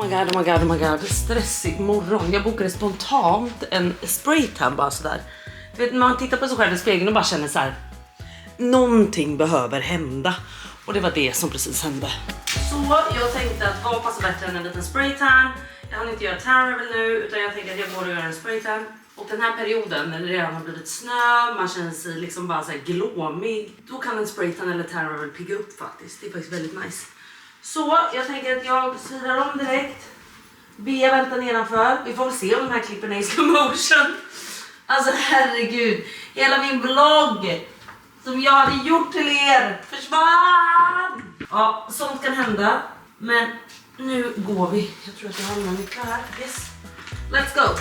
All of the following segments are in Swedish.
Oh my god. Stressig morgon. Jag bokade spontant en spraytan bara sådär. Du vet, man tittar på sig själv i spegeln och bara känner så här. Någonting behöver hända. Och det var det som precis hände. Så jag tänkte att vad passar bättre än en liten spraytan. Jag hann inte göra tan reveal nu, utan jag tänkte att jag borde göra en spraytan. Och den här perioden när det redan har blivit snö, man känner sig liksom bara så här glåmig. Då kan en spraytan eller tan reveal pigga upp faktiskt. Det är faktiskt väldigt nice. Så jag tänker att jag svirar om direkt. Bea väntar nedanför. Vi får väl se om de här klipperna är i slow motion. Alltså herregud. Hela min vlogg som jag hade gjort till er försvann. Ja, sånt kan hända. Men nu går vi. Jag tror att jag har någon nycklar här. Yes. Let's go.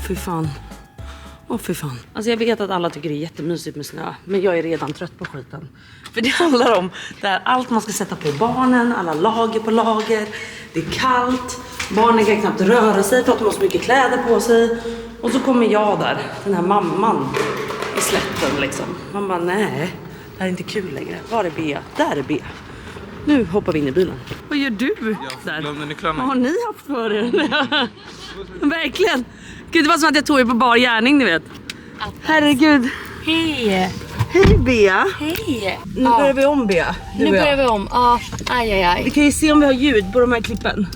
Fy fan. Fy fan. Alltså jag vet att alla tycker det är jättemysigt med snö. Men jag är redan trött på skiten. För det handlar om där allt man ska sätta på barnen. Alla lager på lager. Det är kallt. Barnen kan knappt röra sig för att de har så mycket kläder på sig. Och så kommer jag där. Den här mamman i slätten liksom. Man bara nej. Det här är inte kul längre. Var är Bea? Där är Bea. Nu hoppar vi in i bilen. Vad gör du där? Vad har ni haft för er? Verkligen. Gud, det var som att jag tog er på bar gärning, ni vet. Herregud. Hej. Hej Bea. Hej. Nu börjar vi om Bea. Nu börjar vi om. Aj. Vi kan ju se om vi har ljud på de här klippen.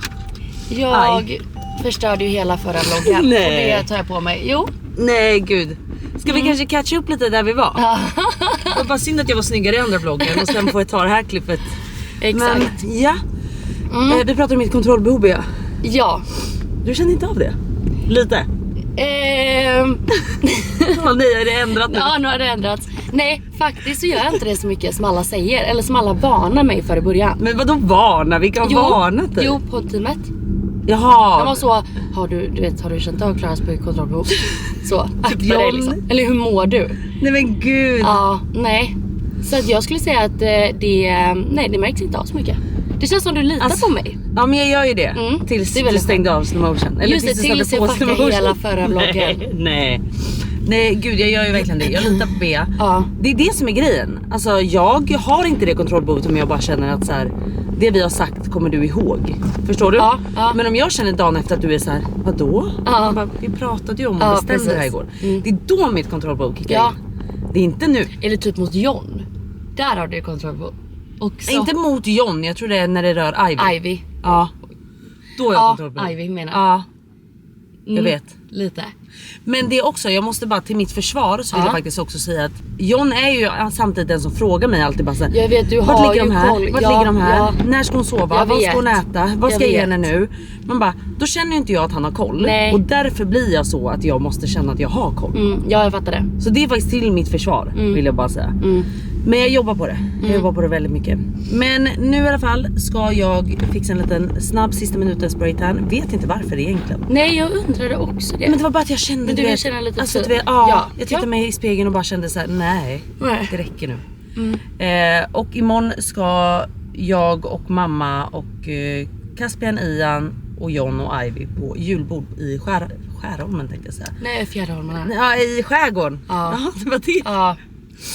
Jag förstörde ju hela förra vloggen. Nej. Och det tar jag på mig. Jo. Nej gud. Ska vi kanske catcha upp lite där vi var? Det var bara synd att jag var snyggare i andra vloggen. Och sen får jag ta det här klippet. Exakt. Men, ja. Vi pratar om mitt kontrollbehov Bea. Ja. Du känner inte av det? Lite? Nej, är det ändrat nu? Ja, nu har det ändrats. Nej, faktiskt så gör jag inte det så mycket som alla säger. Eller som alla varnar mig för i början. Men vadå varna? Vilka har varnat dig? Jo, på teamet. Jaha. De var så, har du känt av Klaras på kontrollbehov? Så, John. det liksom. Eller hur mår du? Nej men gud. Ja, nej. Så att jag skulle säga att det märks inte av så mycket. Det känns som du litar på mig. Ja men jag gör ju det. Tills du stängde av slow motion. Eller just det, tills jag fuckar hela förra vloggen. Nej, gud jag gör ju verkligen det. Jag litar på Bea. Ja. Det är det som är grejen. Alltså jag har inte det kontrollbehovet om jag bara känner att så här, det vi har sagt kommer du ihåg. Förstår du? Ja. Men om jag känner dagen efter att du är så här, vadå? Ja. Bara, vi pratade ju om och bestämde det här igår. Det är då mitt kontrollbehov kickar in. Det är inte nu. Eller typ mot John. Där har du kontrollbehov. Inte mot John, jag tror det är när det rör Ivy. Ja. Då är jag kontrollbehov. Ivy menar jag. Ja. Jag vet. Lite. Men det är också, jag måste bara till mitt försvar så vill jag faktiskt också säga att John är ju samtidigt den som frågar mig alltid bara så här, jag vet, du vart har ligger ju de här? koll. Vart ligger de här? Ja. När ska hon sova? Vad ska hon äta? Vad ska jag ge henne nu? Man bara, då känner ju inte jag att han har koll. Nej. Och därför blir jag så att jag måste känna att jag har koll. Ja, jag fattar det. Så det är faktiskt till mitt försvar vill jag bara säga. Men jag jobbar på det. Jag jobbar på det väldigt mycket. Men nu i alla fall ska jag fixa en liten snabb sista minuten spraytan. Vet inte varför egentligen. Nej, jag undrade också det. Men det var bara att jag kände... Men du vill känna lite... Alltså, jag tittade mig i spegeln och bara kände så här: nej, det räcker nu. Och imorgon ska jag och mamma och Caspian, Ian och John och Ivy på julbord i Skärholmen tänkte jag säga. Nej, Fjäderholmarna. Ja, i skärgården. Ja, det var det. Ja.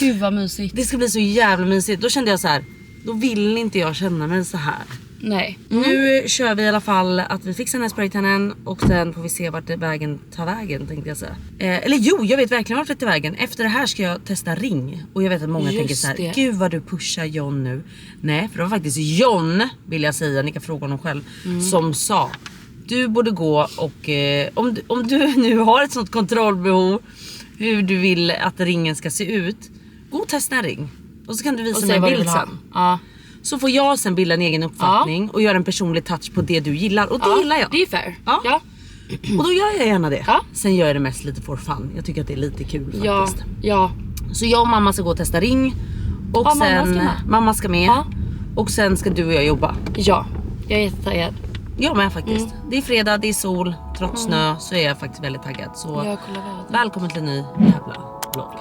Gud vad mysigt. Det ska bli så jävla mysigt. Då kände jag så här, då vill inte jag känna mig så här. Nej. Nu kör vi i alla fall att vi fixar den här spraytannen och sen får vi se vart vägen tar vägen tänkte jag säga. Eller jo, jag vet verkligen vart det tar vägen. Efter det här ska jag testa ring. Och jag vet att många tänker så här, gud vad du pushar John nu. Nej, för det var faktiskt John, vill jag säga, ni kan fråga honom själv, som sa: du borde gå och om du nu har ett sånt kontrollbehov, hur du vill att ringen ska se ut, gå och testa en ring. Och så kan du visa mig en bild sen. Ja. Så får jag sen bilda en egen uppfattning och göra en personlig touch på det du gillar. Och det gillar jag. Det är fair. Ja. Och då gör jag gärna det. Ja. Sen gör jag det mest lite for fun. Jag tycker att det är lite kul faktiskt. Ja. Så jag och mamma ska gå och testa ring. Och sen mamma ska med. Ja. Och sen ska du och jag jobba. Ja, jag är jättetaggad. Jag med faktiskt. Det är fredag, det är sol. Trots snö så är jag faktiskt väldigt taggad. Så välkommen till en ny jävla vlogg.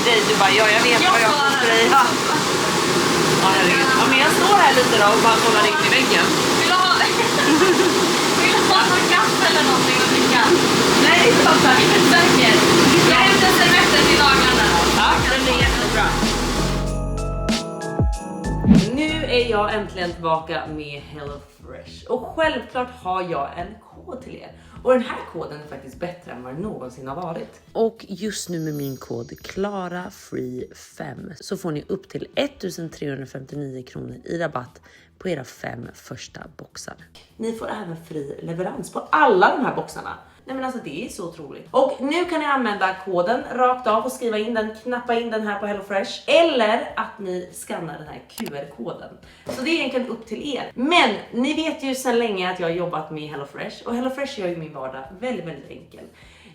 dig. Du bara, ja jag vet vad jag får för dig. Ja, herregud. Ja, men jag står här lite då och bara kollar in i väggen. Vill du ha någon kaffe eller någonting att dricka? Nej, det är klart tack. Säkert. Jag hämtar servetter till dagarna. Ja, det blir jättebra. Nu är jag äntligen tillbaka med HelloFresh. Och självklart har jag en kod till er. Och den här koden är faktiskt bättre än vad den någonsin har varit. Och just nu med min kod KLARAFREE5 så får ni upp till 1359 kronor i rabatt på era 5 första boxar. Ni får även fri leverans på alla de här boxarna. Nej men alltså det är så otroligt. Och nu kan ni använda koden rakt av och skriva in den, knappa in den här på HelloFresh. Eller att ni skannar den här QR-koden. Så det är egentligen upp till er. Men ni vet ju sedan länge att jag har jobbat med HelloFresh. Och HelloFresh gör ju min vardag väldigt, väldigt enkel.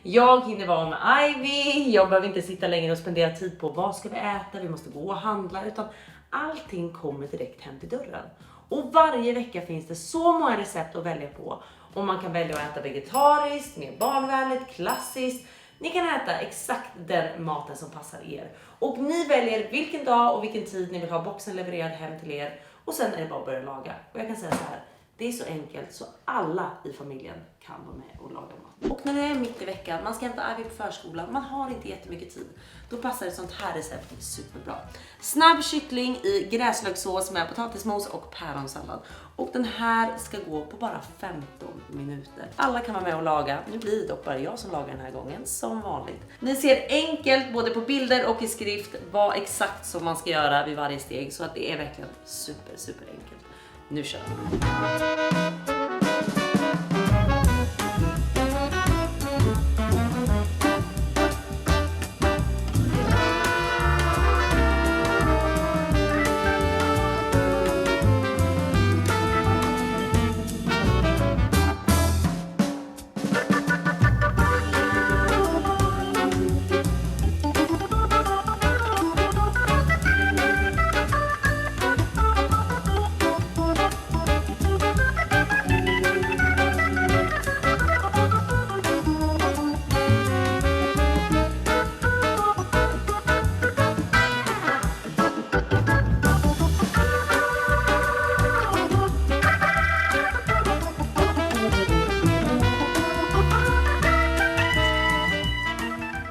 Jag hinner vara med Ivy. Jag behöver inte sitta längre och spendera tid på vad ska vi äta, vi måste gå och handla. Utan allting kommer direkt hem till dörren. Och varje vecka finns det så många recept att välja på. Och man kan välja att äta vegetariskt, mer barnvänligt, klassiskt. Ni kan äta exakt den maten som passar er. Och ni väljer vilken dag och vilken tid ni vill ha boxen levererad hem till er. Och sen är det bara att börja laga. Och jag kan säga så här. Det är så enkelt så alla i familjen kan vara med och laga mat. Och när det är mitt i veckan, man ska hämta Ivy på förskolan, man har inte jättemycket tid. Då passar ett sånt här recept superbra. Snabb kyckling i gräslökssås med potatismos och päronsallad. Och den här ska gå på bara 15 minuter. Alla kan vara med och laga. Nu blir det dock bara jag som lagar den här gången, som vanligt. Ni ser enkelt både på bilder och i skrift vad exakt som man ska göra vid varje steg. Så att det är verkligen super enkelt. Nu kör vi.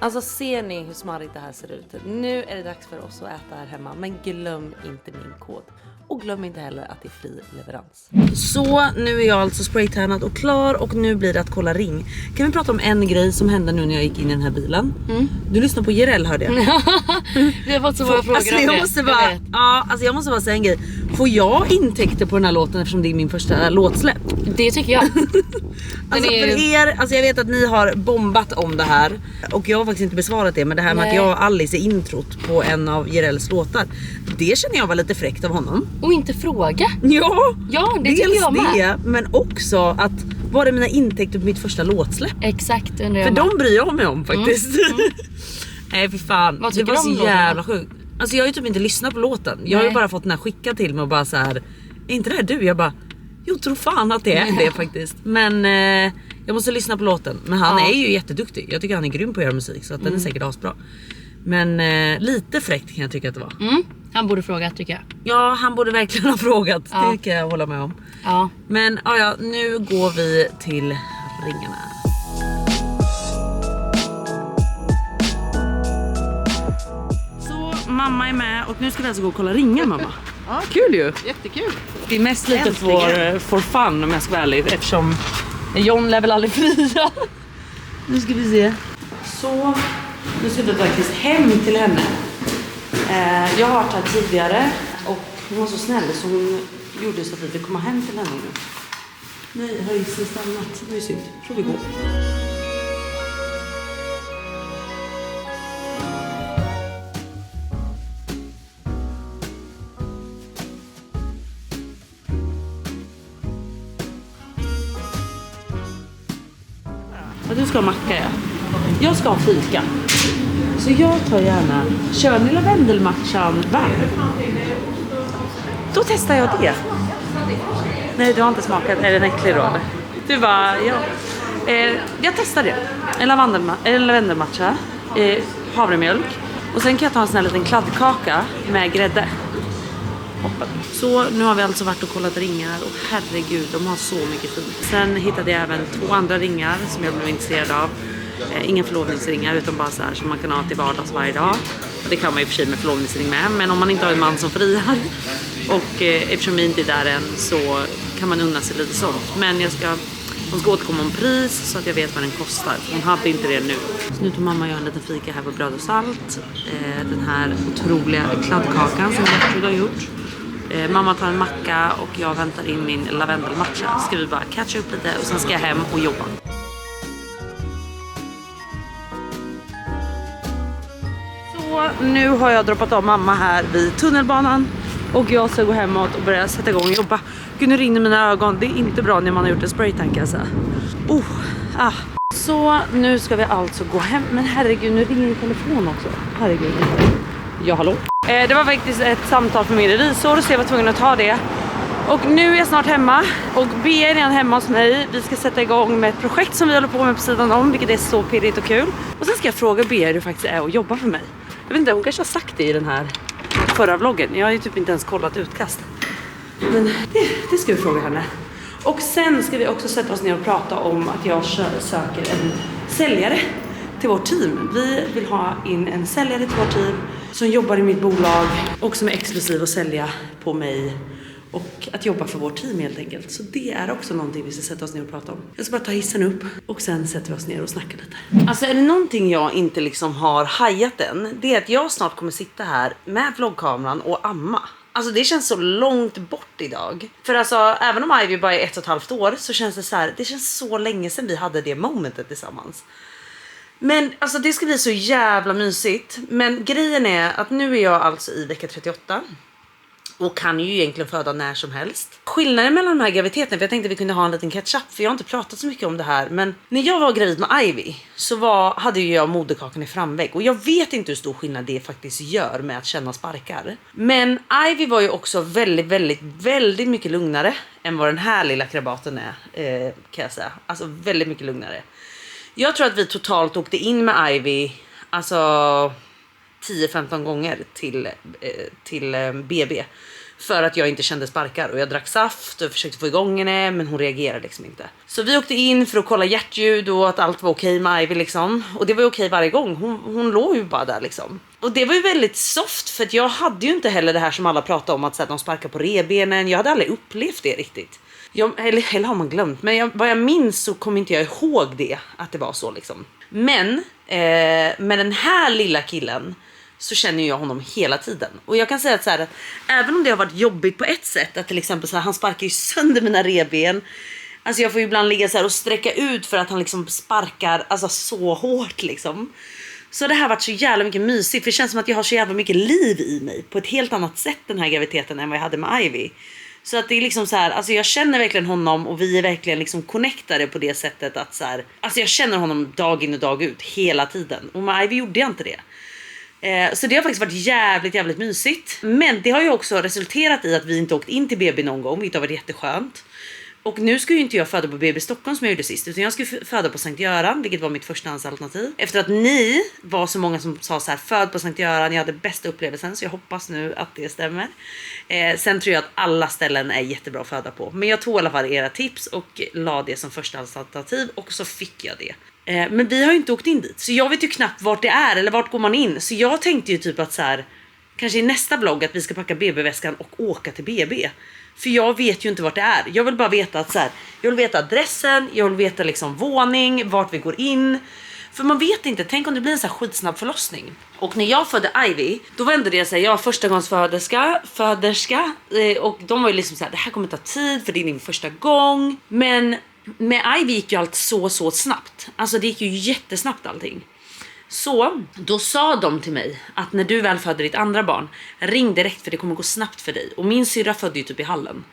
Alltså ser ni hur smarrigt det här ser ut? Nu är det dags för oss att äta här hemma. Men glöm inte min kod. Och glöm inte heller att det är fri leverans. Så nu är jag alltså spraytannad och klar. Och nu blir det att kolla ring. Kan vi prata om en grej som hände nu när jag gick in i den här bilen? Du lyssnar på Jireel, hörde jag. Vi har fått så många frågor alltså, jag måste bara säga en grej. Får jag intäkter på den här låten eftersom det är min första låtsläpp? Det tycker jag. Alltså för er, alltså jag vet att ni har bombat om det här. Och jag har faktiskt inte besvarat det. Men det här med att jag och Alice är introt på en av Jireels låtar. Det känner jag var lite fräckt av honom. Och inte fråga. Ja, det tycker jag med. Det, men också att var det mina intäkter på mitt första låtsläpp? Exakt, undrar jag. För de bryr jag mig om faktiskt. Nej för fan, vad det var så jävla sjukt. Alltså jag har ju typ inte lyssnat på låten. Jag har ju bara fått den här skickad till mig och bara så här. Är inte det här du? Jag bara, jo tror fan att det är det faktiskt. Men jag måste lyssna på låten. Men han är ju jätteduktig. Jag tycker han är grym på att göra musik. Så att den är säkert asbra. Men lite fräckt kan jag tycka att det var. Han borde fråga tycker jag. Ja, han borde verkligen ha frågat. Det kan jag hålla med om. Men ja, nu går vi till ringarna. Så mamma är med och nu ska vi alltså gå och kolla ringar, mamma. Ja, kul ju. Jättekul. Det är mest lite for fun om jag ska vara ärlig. Eftersom John lär väl aldrig fria. Nu ska vi se. Så, nu ska vi faktiskt hem till henne. Jag har varit här tidigare och hon var så snäll så hon gjorde så att vi fick komma hem till henne nu. Nej, har isen stannat. Det är synd. Får vi gå. Ja, du ska ha macka, ja. Jag ska ha fika. Så jag tar gärna. Kör ni lavendelmatchan varm? Då testar jag det. Nej, du har inte smakat. Är den äcklig då? Du bara, ja. Jag testar det. En lavendelmatcha. Havremjölk. Och sen kan jag ta en sån här liten kladdkaka med grädde. Hoppa. Så nu har vi alltså varit och kollat ringar och herregud, de har så mycket fint. Sen hittade jag även 2 andra ringar som jag blev intresserad av. Inga förlovningsringar utan bara så här som man kan ha till vardags varje dag. Och det kan man ju för sig med förlovningsring med, men om man inte har en man som friar och eftersom vi inte är där än så kan man unna sig lite sånt. Men hon ska återkomma om pris så att jag vet vad den kostar. Hon hade inte det nu. Så nu tog mamma och jag en liten fika här på Bröd och Salt. Den här otroliga kladdkakan som Gertrud har gjort. Mamma tar en macka och jag väntar in min lavendelmatcha. Ska vi bara catcha upp lite och sen ska jag hem och jobba. Så nu har jag droppat av mamma här vid tunnelbanan. Och jag ska gå hemåt och börja sätta igång och jobba. Gud, nu rinner mina ögon. Det är inte bra när man har gjort en spraytank alltså. Så nu ska vi alltså gå hem. Men herregud, nu ringer telefon också. Herregud. Ja, hallå? Det var faktiskt ett samtal för min revisor så jag var tvungen att ta det. Och nu är jag snart hemma och B är redan hemma hos mig. Vi ska sätta igång med ett projekt som vi håller på med på sidan om, vilket är så pirrigt och kul. Och sen ska jag fråga B hur det faktiskt är att jobba för mig. Jag vet inte, hon kanske har sagt det i den här förra vloggen. Jag har ju typ inte ens kollat utkast. Men det ska vi fråga henne. Och sen ska vi också sätta oss ner och prata om att jag söker en säljare till vårt team. Vi vill ha in en säljare till vårt team som jobbar i mitt bolag och som är exklusiv att sälja på mig och att jobba för vårt team helt enkelt. Så det är också någonting vi ska sätta oss ner och prata om. Jag ska bara ta hissen upp och sen sätter vi oss ner och snackar lite. Alltså är det någonting jag inte liksom har hajat än, det är att jag snart kommer sitta här med vloggkameran och amma. Alltså det känns så långt bort idag. För alltså även om Ivy bara är 1,5 år så känns det så här, det känns så länge sedan vi hade det momentet tillsammans. Men alltså det ska bli så jävla mysigt. Men grejen är att nu är jag alltså i vecka 38. Och kan ju egentligen föda när som helst. Skillnaden mellan de här graviditeterna, för jag tänkte att vi kunde ha en liten catch-up, för jag har inte pratat så mycket om det här. Men när jag var gravid med Ivy så hade ju jag moderkakan i framvägg. Och jag vet inte hur stor skillnad det faktiskt gör med att känna sparkar. Men Ivy var ju också väldigt mycket lugnare än vad den här lilla krabaten är, kan jag säga. Alltså väldigt mycket lugnare. Jag tror att vi totalt åkte in med Ivy, alltså 10-15 gånger till BB. För att jag inte kände sparkar. Och jag drack saft och försökte få igång henne, men hon reagerade liksom inte. Så vi åkte in för att kolla hjärtljud och att allt var okej med Ivy liksom. Och det var okej varje gång. Hon låg ju bara där liksom. Och det var ju väldigt soft, för att jag hade ju inte heller det här som alla pratade om, att de sparkar på revbenen. Jag hade aldrig upplevt det riktigt. Eller har man glömt. Men vad jag minns så kommer inte jag ihåg det, att det var så liksom. Men med den här lilla killen så känner jag honom hela tiden. Och jag kan säga att, så här, att även om det har varit jobbigt på ett sätt, att till exempel så här, han sparkar ju sönder mina revben. Alltså jag får ju ibland ligga så här och sträcka ut för att han liksom sparkar alltså så hårt liksom. Så det här har varit så jävla mycket mysigt. För det känns som att jag har så jävla mycket liv i mig på ett helt annat sätt den här graviditeten än vad jag hade med Ivy. Så att det är liksom så här, alltså jag känner verkligen honom och vi är verkligen liksom connectade på det sättet att så här, alltså jag känner honom dag in och dag ut hela tiden. Och med Ivy gjorde jag inte det. Så det har faktiskt varit jävligt mysigt. Men det har ju också resulterat i att vi inte åkt in till BB någon gång, vilket har varit jätteskönt. Och nu ska ju inte jag föda på BB Stockholm som jag gjorde sist, utan jag ska föda på Sankt Göran, vilket var mitt förstahandsalternativ. Efter att ni var så många som sa så här, föd på Sankt Göran, jag hade bästa upplevelsen, så jag hoppas nu att det stämmer. Sen tror jag att alla ställen är jättebra att föda på. Men jag tog i alla fall era tips och la det som förstahandsalternativ, och så fick jag det. Men vi har ju inte åkt in dit, så jag vet ju knappt vart det är eller vart går man in. Så jag tänkte ju typ att så här, kanske i nästa vlogg att vi ska packa BB-väskan och åka till BB. För jag vet ju inte vart det är. Jag vill bara veta att så här, jag vill veta adressen, jag vill veta liksom våning, vart vi går in. För man vet inte, tänk om det blir en så här skitsnabb förlossning. Och när jag födde Ivy, då var det så här, jag förstagångsföderska, och de var ju liksom så här, det här kommer ta tid för det är din första gång. Men med Ivy gick ju allt så snabbt. Alltså det gick ju jättesnabbt allting. Så då sa de till mig att när du väl födde ditt andra barn, ring direkt för det kommer gå snabbt för dig. Och min syrra födde ju typ i hallen.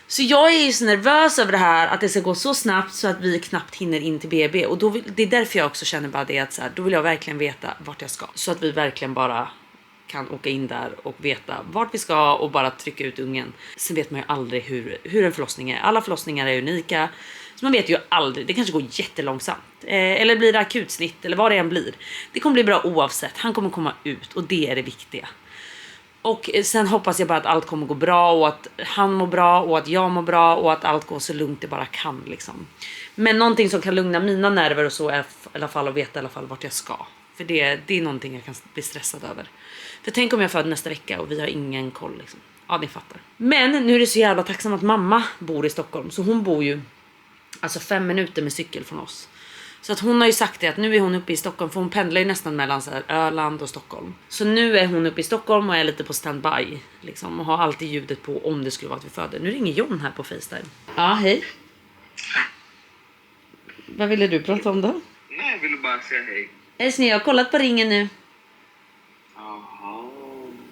Så jag är ju så nervös över det här, att det ska gå så snabbt så att vi knappt hinner in till BB. Och det är därför jag också känner bara det, att så här, då vill jag verkligen veta vart jag ska. Så att vi verkligen bara kan åka in där och veta vart vi ska och bara trycka ut ungen. Sen vet man ju aldrig hur en förlossning är. Alla förlossningar är unika. Så man vet ju aldrig, det kanske går jättelångsamt. Eller blir det akutsnitt eller vad det än blir. Det kommer bli bra oavsett, han kommer komma ut och det är det viktiga. Och sen hoppas jag bara att allt kommer gå bra och att han mår bra och att jag mår bra och att allt går så lugnt det bara kan liksom. Men någonting som kan lugna mina nerver och så är i alla fall att veta i alla fall vart jag ska. För det är någonting jag kan bli stressad över. För tänk om jag föder nästa vecka och vi har ingen koll liksom. Ja, ni fattar. Men nu är det så jävla tacksam att mamma bor i Stockholm. Så hon bor ju alltså 5 minuter med cykel från oss. Så att hon har ju sagt det att nu är hon uppe i Stockholm. För hon pendlar ju nästan mellan så här Öland och Stockholm. Så nu är hon uppe i Stockholm och är lite på standby. Liksom, och har alltid ljudet på om det skulle vara att vi föder. Nu ringer John här på FaceTime. Ja, hej. Vad ville du prata om då? Nej, jag ville bara säga hej. Älskling, jag har kollat på ringen nu. Jaha.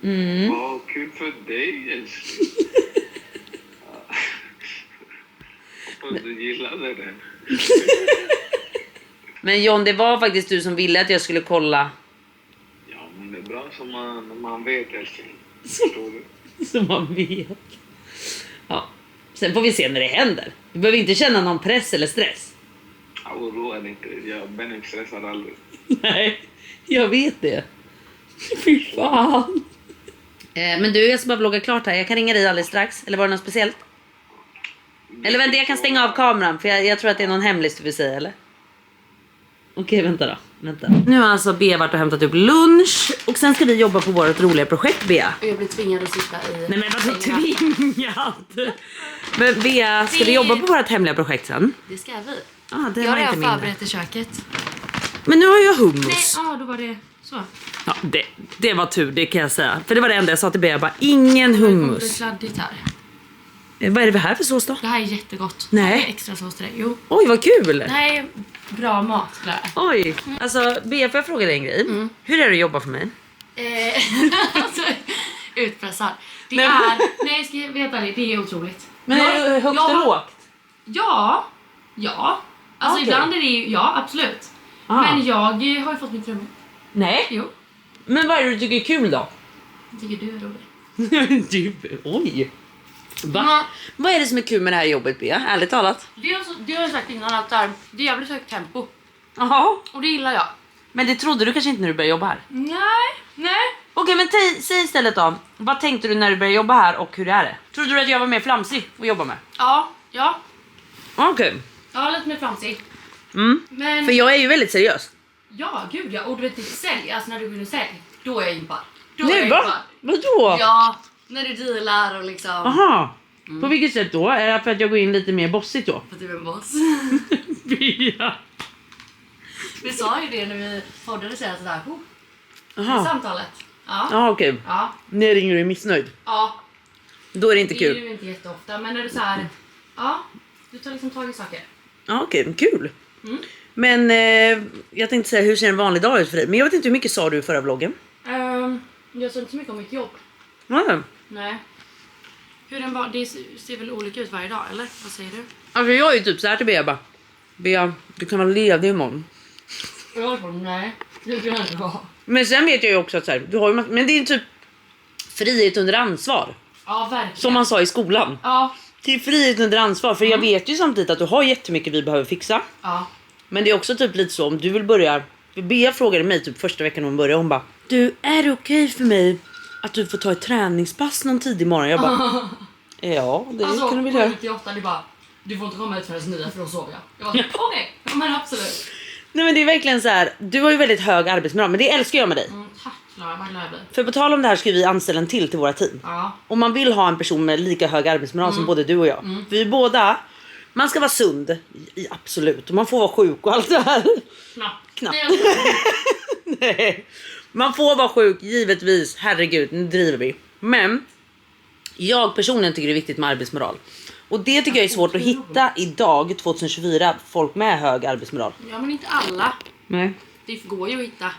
Mm. Vad kul för dig, älskling. Hoppas du gillade den. Men John, det var faktiskt du som ville att jag skulle kolla. Ja, men det är bra som man vet, älskling. Förstår du? Som man vet. Ja. Sen får vi se när det händer. Du behöver inte känna någon press eller stress. Ja, oroa dig inte. Benny stressar aldrig. Nej, jag vet det. Fy fan. Men du, jag ska bara vlogga klart här. Jag kan ringa dig alldeles strax. Eller var det något speciellt? Eller vänta, jag kan stänga av kameran. För jag tror att det är någon hemlis du vill säga, eller? Okej, vänta då. Vänta. Nu har alltså Bea varit och hämtat upp lunch. Och sen ska vi jobba på vårt roliga projekt, Bea. Och jag blir tvingad att sitta i... Nej, men vadå tvingad? Men Bea, ska vi jobba på vårt hemliga projekt sen? Det ska vi. Ah, det Jag var har inte redan mindre. förberett i köket. Men nu har jag Nej, hummus. då var det så. Ja, det var tur, det kan jag säga. För det var det enda jag sa till Bea, bara ingen Det kommer bli hummus. kladdigt här. Vad är det här för sås då? Det här är jättegott. Nej. Det är extra sås till dig. Jo. Oj, vad kul! Det här är bra mat, Clara. Oj, alltså Bea, får jag fråga dig en grej? Hur är det att jobba för mig? Alltså, utpressad. Det Nej. är... Nej, ska jag veta det. Det är otroligt. Men är det högt och lågt? Ja. Ja. Alltså Okej. ibland är det ju... Ja, absolut. Ah. Men jag har ju fått mitt rum. Nej. Jo. Men vad är det du tycker är kul då? Jag tycker du är rolig. Du, oj. Va? Ja. Vad är det som är kul med det här jobbet, Bea? Ärligt talat. Det har jag sagt innan att det är jävligt högt tempo. Jaha. Och det gillar jag. Men det trodde du kanske inte när du började jobba här? Nej. Okej, men säg istället då. Vad tänkte du när du började jobba här och hur är det? Trodde du att jag var mer flamsig att jobba med? Ja. Okej. Jag är lite mer flamsig. Mm. Men... För jag är ju väldigt seriös. Ja, gud ja. Och du vet ditt sälj. Alltså när du går in och sälj. Då är jag impad. Nej, va? Vadå? Ja, när du dealar och liksom... Aha. På vilket sätt då? Är det för att jag går in lite mer bossigt då? För att du är en boss. Bea. Vi sa ju det när vi poddade senast där. Aha. Samtalet. Ja. Ja, okej. Ja. När ringer du är missnöjd. Ja. Då är det inte Det är kul. ju inte jätteofta. Men när du så här... Ja. Du tar liksom tag i saker. Ja, okej. Kul. Mm. Men jag tänkte säga, hur ser en vanlig dag ut för dig? Men jag vet inte hur mycket sa du i förra vloggen. Jag sa inte så mycket om mitt jobb. Ja. Nej. Det ser väl olika ut varje dag, eller? Vad säger du? Alltså jag är ju typ så här till Bea bara. Bea, du kan vara ledig imorgon. Nej, det kan jag inte vara. Men sen vet jag ju också att så här, du har ju men det är typ frihet under ansvar. Ja, verkligen. Som man sa i skolan. Ja. Det är frihet under ansvar. För jag vet ju samtidigt att du har jättemycket vi behöver fixa. Ja. Men det är också typ lite så om du vill börja. För Bea frågade mig typ första veckan hon började. Hon bara, du, är det okej för mig att du får ta ett träningspass någon tidig morgon? Jag bara, ja, det kan du väl göra. 7-8, det bara, du får inte komma ut förrän 9 för då sover jag. Jag bara, okej, men absolut. Nej, men det är verkligen så här. Du har ju väldigt hög arbetsmoral. Men det älskar jag med dig. Tack Clara, vad glad jag blir. För på tal om det här ska vi anställa en till våra team. Ja. Om man vill ha en person med lika hög arbetsmoral som både du och jag. Vi båda, man ska vara sund, absolut. Och man får vara sjuk och allt det här. Knappt. Nej. Man får vara sjuk, givetvis. Herregud, nu driver vi. Men jag personligen tycker det är viktigt med arbetsmoral. Och det tycker jag är svårt att hitta idag, 2024, folk med hög arbetsmoral. Ja, men inte alla. Nej. Det går ju att hitta.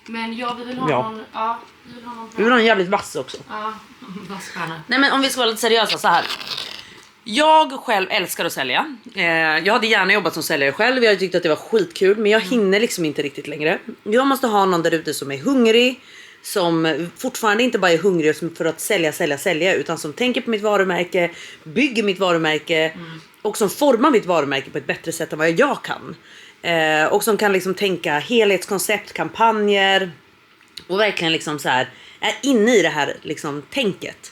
Men ja, vi vill ha Ja. någon... Ja, vi vill ha någon... Vi vill ha en jävligt vass också. Ja, vassstjärna. Nej, men om vi ska vara lite seriösa så här. Jag själv älskar att sälja. Jag hade gärna jobbat som säljare själv. Jag tyckte att det var skitkul. Men jag hinner liksom inte riktigt längre. Jag måste ha någon där ute som är hungrig. som fortfarande inte bara är hungrig för att sälja utan som tänker på mitt varumärke, bygger mitt varumärke och som formar mitt varumärke på ett bättre sätt än vad jag kan. Och som kan liksom tänka helhetskoncept, kampanjer och verkligen liksom så här är inne i det här liksom tänket.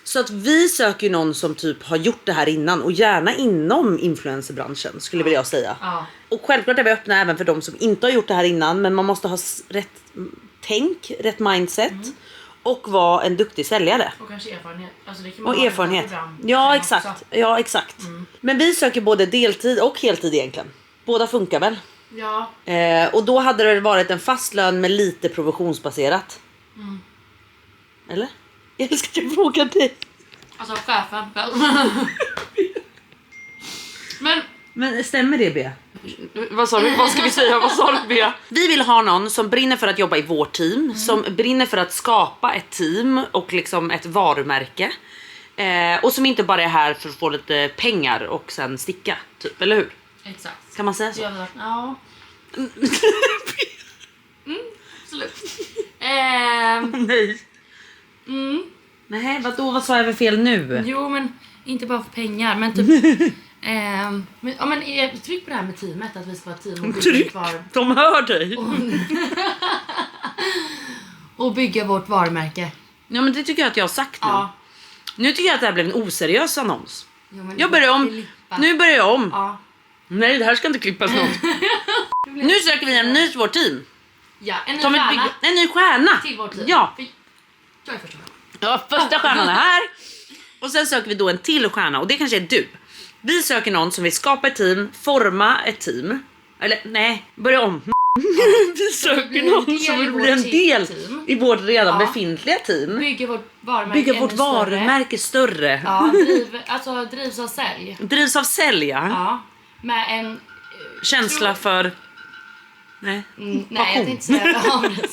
Så att vi söker ju någon som typ har gjort det här innan och gärna inom influencerbranschen skulle vilja jag säga. Ja. Och självklart är vi öppna även för de som inte har gjort det här innan, men man måste ha rätt tänk, rätt mindset och vara en duktig säljare. Och kanske erfarenhet. Alltså det kan man Och ha erfarenhet. ett program Ja, också. exakt. Ja, exakt. Men vi söker både deltid och heltid egentligen. Båda funkar väl? Ja. Och då hade det varit en fast lön med lite provisionsbaserat. Eller? Jag älskar att fråga dig. Alltså chefen själv. Men stämmer det, Bea? Vad sa du? Vad ska vi säga? Vad sa du, Bea? Vi vill ha någon som brinner för att jobba i vårt team. Som brinner för att skapa ett team och liksom ett varumärke. Och som inte bara är här för att få lite pengar och sen sticka, typ, eller hur? Exakt. Kan man säga så? Ja. Absolut. Nej. Nej, vadå? Vad sa jag för fel nu? Jo, men inte bara för pengar, men typ tryck på det här med teamet, att vi ska vara ett team och bygga De hör dig. och bygga vårt varumärke. Ja, men det tycker jag att jag har sagt nu. Ja. Nu tycker jag att det här blev en oseriös annons. Jo, men Jag börjar om. Nu börjar jag om. Ja. Nej, det här ska inte klippas något. Nu söker vi en ny till vårt team. Ja, en ny Som ett stjärna en ny stjärna. till vårt team. Ja. Jag är första stjärnan. Ja, första stjärnan är här. Och sen söker vi då en till stjärna. Och det kanske är du. Vi söker någon som vill skapa ett team, forma ett team. Eller nej, börja om. Vi söker någon som vill bli en del i vårt redan befintliga team. Bygga vårt varumärke större. Ja, drivs av sälj. Drivs av sälj, Ja, med en känsla för... Nej, nej, jag tänkte inte säga jag tänkte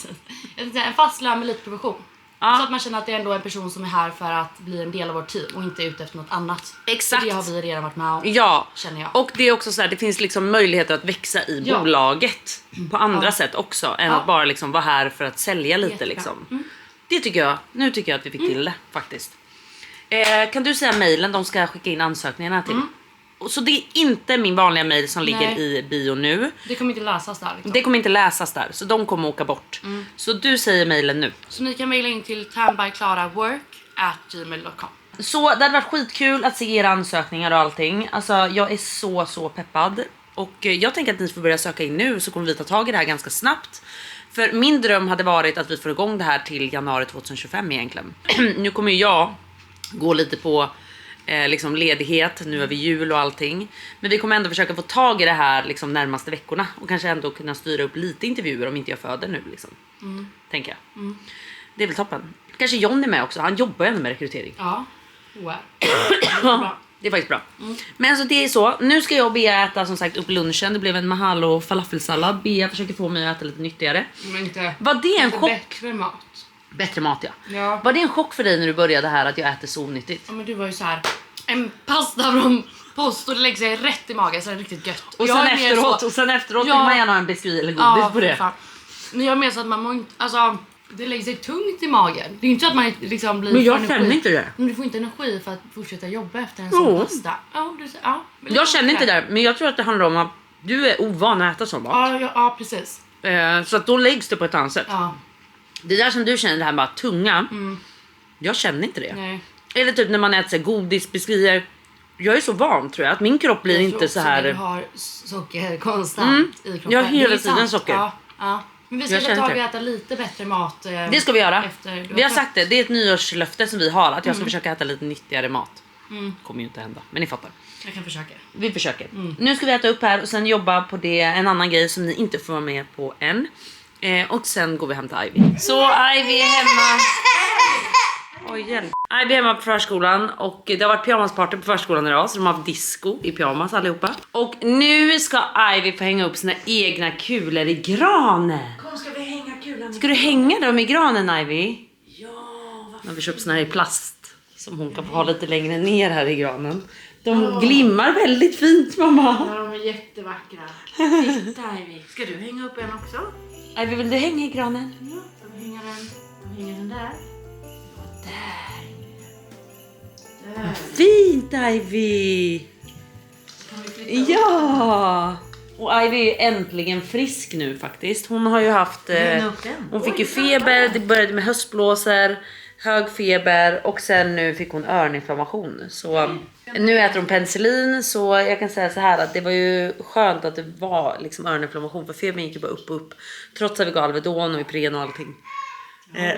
säga en fast lön med lite provision. Ja. Så att man känner att det är ändå en person som är här för att bli en del av vårt team och inte ute efter något annat. Exakt. Och det har vi redan varit med om, Ja, känner jag. och det är också så här, det finns liksom möjligheter att växa i bolaget på andra sätt också än att bara liksom vara här för att sälja lite. Jättebra. Liksom. Det tycker jag, nu tycker jag att vi fick till det faktiskt. Kan du säga mejlen de ska skicka in ansökningarna till? Och så det är inte min vanliga mejl som ligger i bio nu. Det kommer inte läsas där liksom. Det kommer inte läsas där, så de kommer åka bort. Så du säger mejlen nu. Så ni kan mejla in till tanbyklarawork@gmail.com. Så det hade varit skitkul att se era ansökningar och allting. Alltså jag är så peppad. Och jag tänker att ni får börja söka in nu, så kommer vi ta tag i det här ganska snabbt. För min dröm hade varit att vi får igång det här till januari 2025 egentligen. Nu kommer jag gå lite på liksom ledighet nu över jul och allting. Men vi kommer ändå försöka få tag i det här liksom närmaste veckorna. Och kanske ändå kunna styra upp lite intervjuer om inte jag föder nu liksom. Tänker jag. Det är väl toppen. Kanske John är med också, han jobbar ju ändå med rekrytering. Ja, Det är faktiskt bra. Men alltså det är så. Nu ska jag och Bea äta som sagt upp lunchen. Det blev en mahalo falafelsallad. Bea försöker få mig att äta lite nyttigare. Men inte Var det en chock? bättre mat. Bättre mat, ja. Ja. Var det en chock för dig när du började här att jag äter så onyttigt? Ja, men du var ju så här en pasta från post och det lägger sig rätt i magen så det är riktigt gött. Och sen efteråt vill man gärna ha en biskvi eller godis på det. Fan. Men jag är med så att man må inte, alltså det lägger sig tungt i magen. Det är ju inte så att man liksom blir. Men jag känner inte det. Men du får inte energi för att fortsätta jobba efter en sån pasta. Jag känner inte det, men jag tror att det handlar om att du är ovan att äta sån mat. Ja, precis. Så att då läggs det på ett annat sätt. Ja. Det där som du känner, det här bara tunga. Jag känner inte det. Nej. Eller typ när man äter så här godis, biskvier. Jag är så van tror jag att min kropp blir inte så här. Du har socker konstant i kroppen. Jag har hela Det är tiden sant. socker. Ja. Men vi ska ta tag i att äta lite bättre mat. Det ska vi göra. Efter Vi har sagt det. Det är ett nyårslöfte som vi har. Att jag ska försöka äta lite nyttigare mat. Kommer ju inte hända. Men ni fattar. Jag kan försöka. Vi försöker. Nu ska vi äta upp här och sen jobba på det. En annan grej som ni inte får vara med på än. Och sen går vi hem till Ivy. Så Ivy är hemma. Oj, hjälp. Ivy är hemma på förskolan. Och det har varit pyjamasparty på förskolan idag. Så de har haft disco i pyjamas allihopa. Och nu ska Ivy få hänga upp sina egna kulor i granen. Kom, ska vi hänga kulan? Ska du hänga dem i granen, Ivy? Ja. Nu har vi köpt såna här i plast. Som hon kan få ha lite längre ner här i granen. De glimmar väldigt fint, mamma. Ja, de är jättevackra. Titta, Ivy. Ska du hänga upp en också? Ivy, vill du hänga i granen? Ja, ska vi hänga den Hänger den där? Där. Fint Ivy! Ja! Och Ivy är ju äntligen frisk nu faktiskt. Hon har ju haft... hon fick ju feber, det började med höstblåsor, hög feber och sen nu fick hon öroninflammation. Så nu äter hon penicillin, så jag kan säga så här att det var ju skönt att det var liksom öroninflammation, för febern gick ju bara upp. Trots att vi gav Alvedon och Ipren och allting.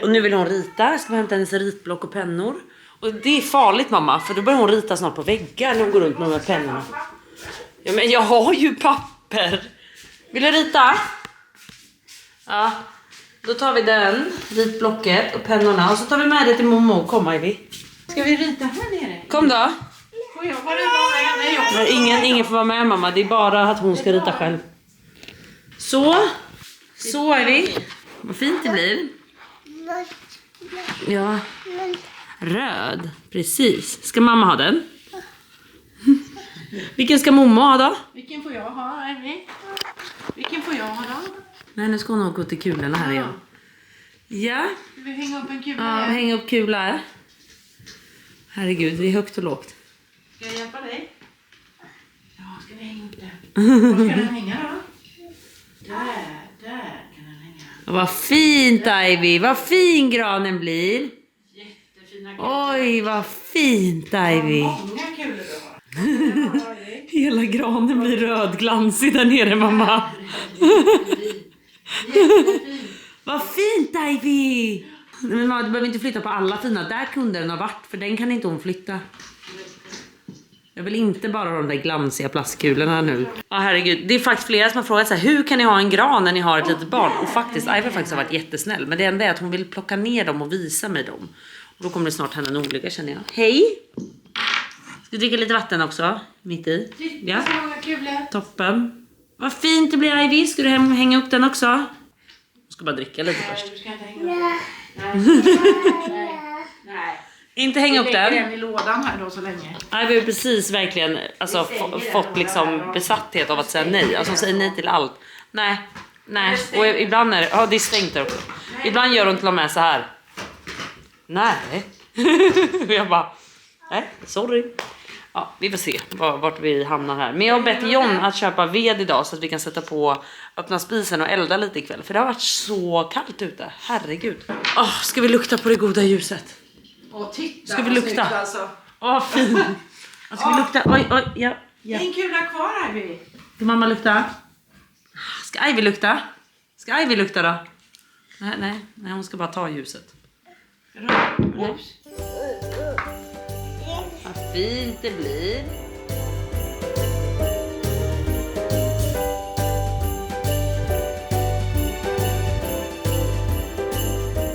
Och nu vill hon rita, jag ska hämta hennes ritblock och pennor. Och det är farligt mamma, för då börjar hon rita snart på väggar när hon går runt med de här pennorna. Ja men jag har ju papper. Vill du rita? Ja. Då tar vi den, ritblocket och pennorna. Och så tar vi med det till Momo. Kom Ivy. Ska vi rita här nere? Kom då. Får jag vara med? Nej, ingen får vara med mamma. Det är bara att hon ska rita själv. Så Ivy. Vad fint det blir. Ja. Röd. Precis. Ska mamma ha den? Vilken ska Momo ha då? Vilken får jag ha, Ivy? Vilken får jag ha då? Nej, nu ska hon nog gå till kulorna här igen. Ja. Ska vi hänga upp en kula Ja, här? hänga upp kula här. Herregud, det är högt och lågt. Ska jag hjälpa dig? Ja, ska vi hänga upp den? Var ska den hänga då? Där kan den hänga. Vad fint Ivy, vad fin granen blir. Jättefina kulor. Oj, vad fint Ivy. Många kulor du har. Hela granen blir rödglansig där nere mamma. Vad fint Ivy. Men mamma, du behöver inte flytta på alla fina. Där kunde den ha varit, för den kan inte hon flytta. Jag vill inte bara ha de där glansiga plastkulorna nu. Ja herregud, det är faktiskt flera som har frågat så här: hur kan ni ha en gran när ni har ett litet barn? Och faktiskt, Ivy faktiskt har varit jättesnäll. Men det enda är att hon vill plocka ner dem och visa mig dem. Och då kommer det snart hända en olycka känner jag. Hej! Ska du dricka lite vatten också? Mitt i? Ja. Så många kulor. Toppen. Vad fint det blir Ivy. Ska du hänga upp den också? Jag ska bara dricka lite först. Nej, du ska inte hänga upp den. Nej. Inte hänga upp Lägger den. den i lådan här då så länge. Ivy har precis verkligen alltså, fått liksom besatthet av att säga nej. Alltså hon säger nej till allt. Nej. Och ibland är det... Ja, det är stängt där också. Ibland gör hon till och med så här. Nej. Jag bara... Nej, sorry. Ja, vi får se vart vi hamnar här. Men jag har bett John att köpa ved idag så att vi kan sätta på, öppna spisen och elda lite ikväll. För det har varit så kallt ute. Herregud. Ska vi lukta på det goda ljuset? Titta, ska vi lukta? Alltså. Fint. Ska vi lukta? Oj, ja. En kula kvar Ivy. Ska mamma lukta? Ska Ivy lukta? Ska Ivy lukta då? Nej, hon ska bara ta ljuset. Oops. Vad fint det blir.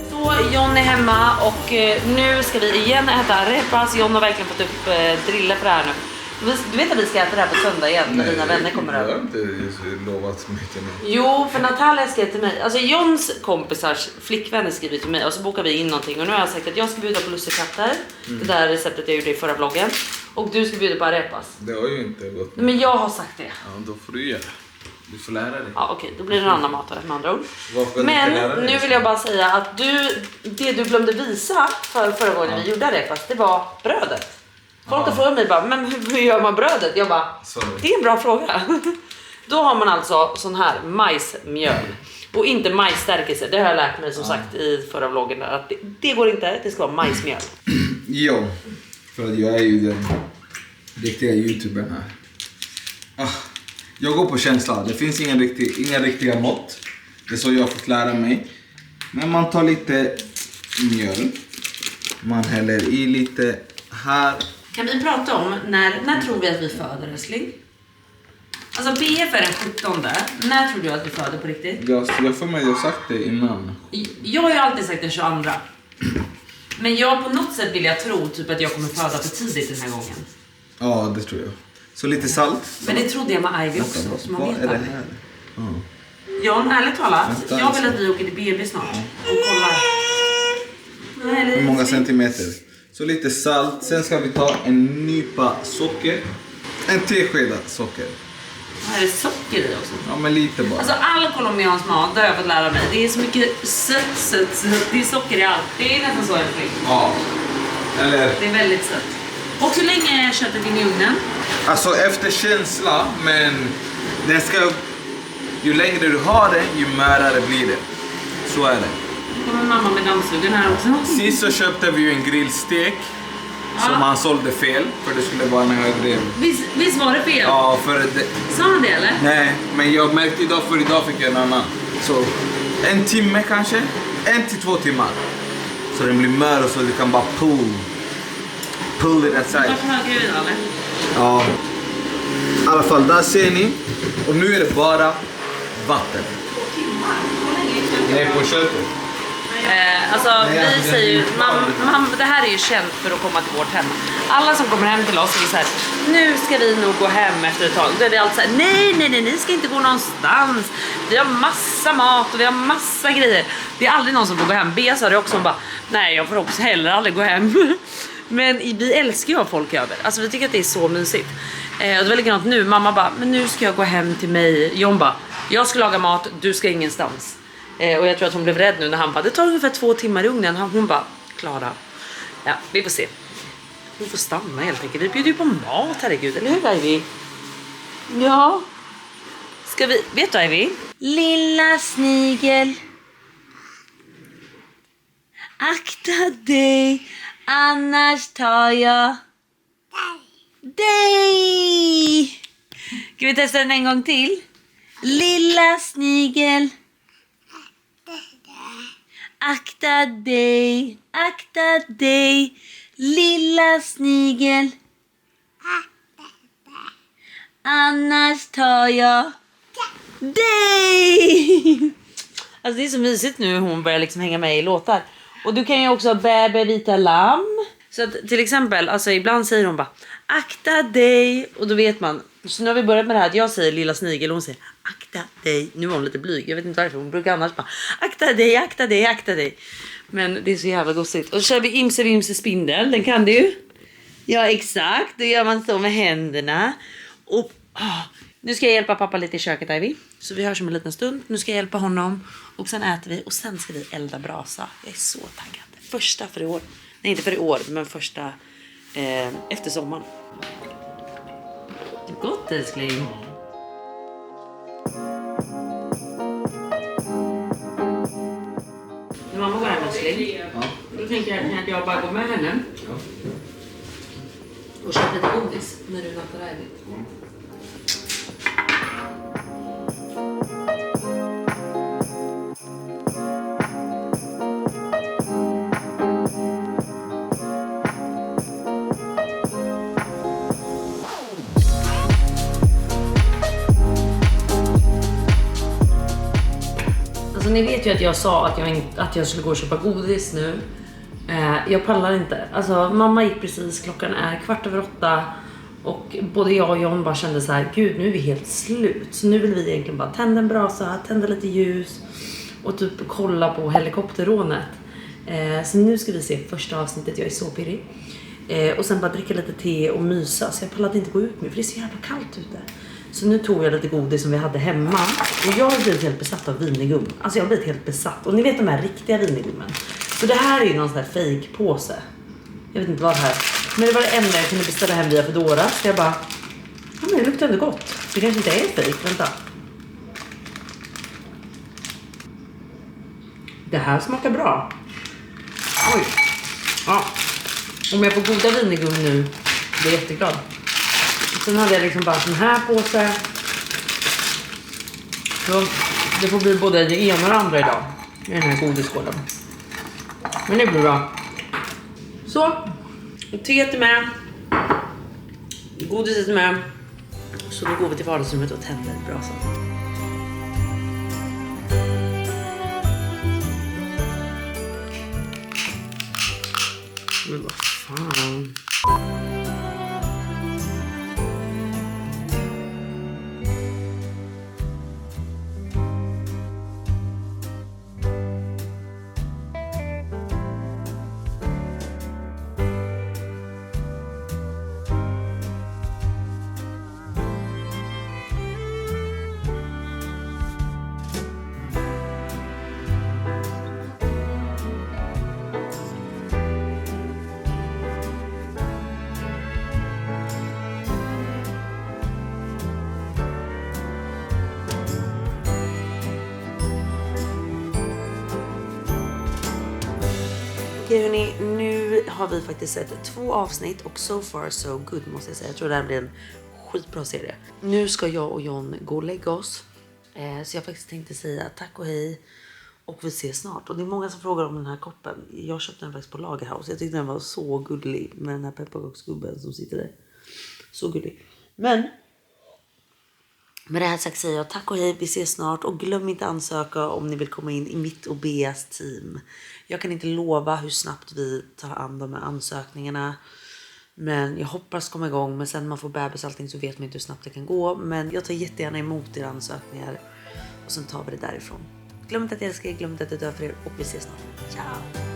Så John är hemma och nu ska vi igen äta arepas. John har verkligen fått upp drilla för det här nu. Du vet att vi ska äta det här på söndag igen när dina vänner kommer över. Jag har inte lovat mig till mig. Jo, för Natalia skrev till mig. Alltså Johns kompisars flickvänner skriver till mig och så bokar vi in någonting. Och nu har jag sagt att jag ska bjuda på lussekatter. Det där receptet jag gjorde i förra vloggen. Och du ska bjuda på arepas. Det har ju inte gått. Men jag har sagt det. Ja, då får du göra. Du får lära dig. Ja, okej, då blir det en annan matare med andra ord. Varför inte Men lära dig? nu vill jag bara säga att det du glömde visa förra gången vi gjorde arepas, det var brödet. Folk har frågat mig bara, men hur gör man brödet? Jag bara, Sorry. det är en bra fråga. Då har man alltså sån här majsmjöl. Och inte majsstärkelse. Det har jag lärt mig som sagt i förra vloggen. Att det går inte, det ska vara majsmjöl. Jo, för att jag är ju den riktiga youtubern här. Jag går på känsla. Det finns inga riktiga mått. Det är så jag har fått lära mig. Men man tar lite mjöl. Man häller i lite här. Kan vi prata om när tror vi att vi föder älskling? Alltså BF är den 17. När tror du att vi föder på riktigt? Jag för mig har sagt det innan. Jag har ju alltid sagt den 22. Men jag på något sätt vill jag tro typ att jag kommer föda för tidigt den här gången. Ja, det tror jag. Så lite salt. Men det trodde jag med Ivy också. Så man Vad vet är det aldrig. här? John, ärligt talat, Vänta, jag vill att vi åker till BB snart och kollar. Hur många centimeter? Så lite salt. Sen ska vi ta en nypa socker. En tesked socker. Här är socker i också. Ja, men lite bara. Alltså all colombiansk mat, det har jag fått lära mig. Det är så mycket sött. Det är socker i allt. Det är nästan så älskling. Ja. Eller... Det är väldigt sött. Och så länge är köttet in i ugnen? Alltså efter känsla, men den ska... Ju längre du har det, ju mörare blir det. Så är det. Nu kommer mamma med dammsugaren här också. Sist så köpte vi ju en grillstek. Som han sålde fel, för det skulle vara en högre... Visst var det fel? Ja, för det... Sa han det eller? Nej, men jag märkte idag, för idag fick jag en annan. Så 1 timme kanske, 1 till 2 timmar. Så den blir mör och så du kan bara pull it aside. Varför högre vid eller? Ja, i alla fall där ser ni. Och nu är det bara vatten. Nej, på köttet. Alltså vi säger ju, det här är ju känt för att komma till vårt hem. Alla som kommer hem till oss är så här: nu ska vi nog gå hem efter ett tag. Då är vi alltid så här: nej, ni ska inte gå någonstans. Vi har massa mat och vi har massa grejer. Det är aldrig någon som får gå hem. Bea sa det också, hon bara: nej, jag får också heller aldrig gå hem. Men vi älskar ju att ha folk över. Alltså vi tycker att det är så mysigt. Det var likadant nu, mamma bara: men nu ska jag gå hem till mig. John bara: jag ska laga mat, du ska ingenstans. Och jag tror att hon blev rädd nu när han bara: det tar ungefär 2 timmar i ugnen. Hon bara: Klara, ja, vi får se. Hon får stanna helt enkelt. Vi bjuder ju på mat, herregud. Eller hur, Ivy? Ja. Ska vi, vet du Ivy? Lilla snigel, akta dig, annars tar jag dig. Ska vi testa den en gång till? Lilla snigel, akta dig, lilla snigel, annars tar jag dig. Alltså det är så mysigt nu hon börjar liksom hänga med i låtar. Och du kan ju också bäbe vita lamm. Så att till exempel, alltså ibland säger hon bara: akta dig. Och då vet man. Så nu har vi börjat med det här att jag säger lilla snigel och hon säger akta dig. Nu var hon lite blyg, jag vet inte varför. Hon brukar annars bara akta dig. Men det är så jävla gosigt. Och så kör vi imse vimse spindel, den kan du ju. Ja exakt, då gör man så med händerna. Och nu ska jag hjälpa pappa lite i köket, Ivy. Så vi hörs om en liten stund. Nu ska jag hjälpa honom. Och sen äter vi och sen ska vi elda brasa. Jag är så taggad. Första för i år. Nej, inte för i år, men första efter sommaren. Det är gott, älskling. När mamma går hem, älskling. Ja. Då tänker jag att jag bara går med henne. Ja. Och köper lite godis när du nattar Ivy. Alltså ni vet ju att jag sa att jag skulle gå och köpa godis nu. Jag pallar inte. Alltså mamma gick precis, klockan är 7:15. Och både jag och John bara kände så här: gud, nu är vi helt slut. Så nu vill vi egentligen bara tända en brasa, tända lite ljus och typ kolla på helikopterrånet. Så nu ska vi se första avsnittet, jag är så pirrig. Och sen bara dricka lite te och mysa. Så jag pallade inte gå ut nu för det är så jävla kallt ute. Så nu tog jag lite godis som vi hade hemma. Och jag har blivit helt besatt av vinigum. Alltså jag har blivit helt besatt. Och ni vet de här riktiga vinigummen. Så det här är ju någon sån här fake påse. Jag vet inte vad det här. Men det var det enda jag kunde beställa hem via Foodora. Så jag bara: ja, men det luktar ändå gott. Det kanske inte är fake, vänta. Det här smakar bra. Oj. Ja. Om jag får goda vinigum nu, blir jag jätteglad. Sen hade jag liksom bara sån här påse. Så det får bli både det ena och det andra idag. I den här godisskålen. Men det blir bra. Så. Teet är med. Godiset är med. Så nu går vi till vardagsrummet och tänder brasan. Men vad fan. Okej hörni, nu har vi faktiskt sett 2 avsnitt och so far so good måste jag säga. Jag tror det här blir en skitbra serie. Nu ska jag och John gå och lägga oss. Så jag faktiskt tänkte säga tack och hej. Och vi ses snart. Och det är många som frågar om den här koppen. Jag köpte den faktiskt på Lagerhaus. Jag tyckte den var så gullig med den här pepparkaksgubben som sitter där. Så gullig. Men med det här sagt säger jag tack och hej, vi ses snart. Och glöm inte ansöka om ni vill komma in i mitt och Beas team. Jag kan inte lova hur snabbt vi tar hand om de här ansökningarna. Men jag hoppas komma igång. Men sen man får bebis allting så vet man inte hur snabbt det kan gå. Men jag tar jättegärna emot era ansökningar. Och sen tar vi det därifrån. Glöm inte att jag älskar er, glöm inte att jag dör för er. Och vi ses snart. Ciao!